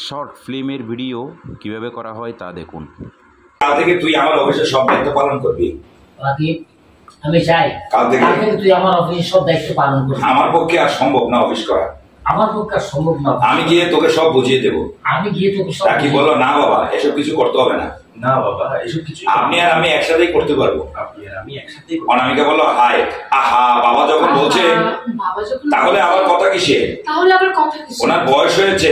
Short ফিল্মের video কিভাবে করা হয় তা দেখুন। কাল থেকে তুই আমার অফিসের সব দায়িত্ব পালন করবি। আমি চাই কাল থেকে তুই আমার অফিসের সব দায়িত্ব পালন করবি। আমার পক্ষে আর সম্ভব না অফিস করা। আমার পক্ষে আর সম্ভব না। আমি গিয়ে তোকে সব বুঝিয়ে দেবো। আমি গিয়ে তোকে সব কি বলো? না বাবা, এসব কিছু করতে হবে না। না বাবা, এসব কিছু আপনি আর আমি একসাথেই করতে পারবো। আপনি আর আমি একসাথেই। অনামিকা বললো হাই। আহা, বাবা যখন বলছে তাহলে আবার কথা কিসে? ওনার বয়স হয়েছে,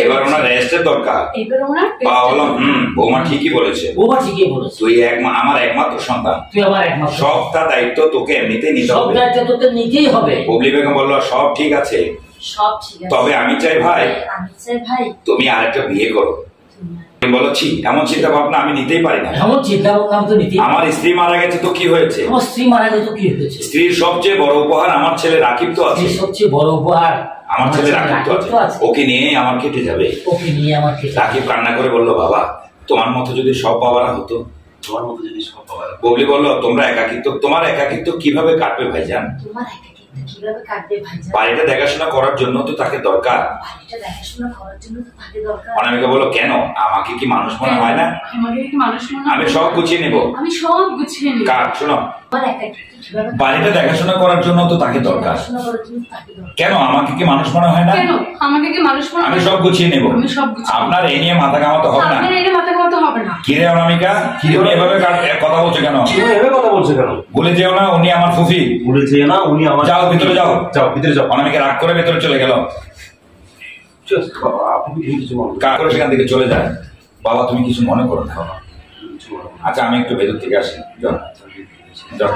এবার ওনার রেস্টের দরকার। বাবা বললাম বৌমা ঠিকই বলেছে। বৌমা ঠিকই বলেছে। তুই আমার একমাত্র সন্তান, তুই আমার একমাত্র। সবটা দায়িত্ব তোকে এমনিতেই নিতে হবে। সব দায়িত্ব তোকে নিতেই হবে। বুবলি বেগম বললো সব ঠিক আছে, সব ঠিক আছে, তবে আমি চাই ভাই তুমি আরেকটা বিয়ে করো। বলছি এমন চিন্তা ভাবনা আমি নিতেই পারি না। এমন চিন্তা ভাবনা আমি তো নিতেই। আমার স্ত্রী মারা গেছে তো কি হয়েছে? আমার স্ত্রী মারা গেছে তো কি হয়েছে? স্ত্রীর সবচেয়ে বড় উপহার আমার ছেলে রাকিব তো আছে। সবচেয়ে বড় উপহার আমার ছেলে রাকিব তো আছে। ওকে নিয়ে আমার কেটে যাবে। ওকে নিয়ে আমার কেটে। রাকিব কান্না করে বললো বাবা তোমার মতো যদি সব বাবারা হতো। তোমার মতো যদি সব বাবারা। ববলি বললো তোমার একাকিত্ব কিভাবে কাটবে ভাইজান? তোমার একাকিত্ব কিভাবে কাটবে ভাইজান? বাড়িটা দেখাশোনা করার জন্য তো তাকে দরকার। বাড়িটা দেখাশোনা করার জন্য তো তাকে দরকার। অনামিকা বললো কেন, আমাকে কি মানুষ মনে হয় না? আমাকে কি মানুষ মনে হয়? আমি সব গুছিয়ে নেব। আমি সব গুছিয়ে নেব। কাট শোনো, তোমার একাকিত্ব কিভাবে বাড়িটা দেখাশোনা করার জন্য তো তাকে দরকার। দেখাশোনা করার জন্য তাকে দরকার। কেন আমাকে কি মানুষ মনে হয় না? কেন আমাকে কি মানুষ মনে হয়? আমি সব গুছিয়ে নেব। আমি সব গুছিয়ে। আপনার এই নিয়ে মাথা ঘামাতে হবে না। আপনার এটা মাথা ঘামাতে হবে না। কিরে অনামিকা, তুমি এভাবে কথা বলছো কেন? এভাবে কথা বলছো কেন? ভুলে যেও না উনি আমার ফুফি। ভুলে যেও না উনি আমার। যাও ভিতরে যাও। যাও ভিতরে যাও। অনামিকা রাগ করে ভিতরে চলে গেল। আপনি কিছু মনে কাজ করে সেখান থেকে চলে যায়। বাবা তুমি কিছু মনে করো না। আচ্ছা আমি একটু ভেতর থেকে আসি। যাও যাও।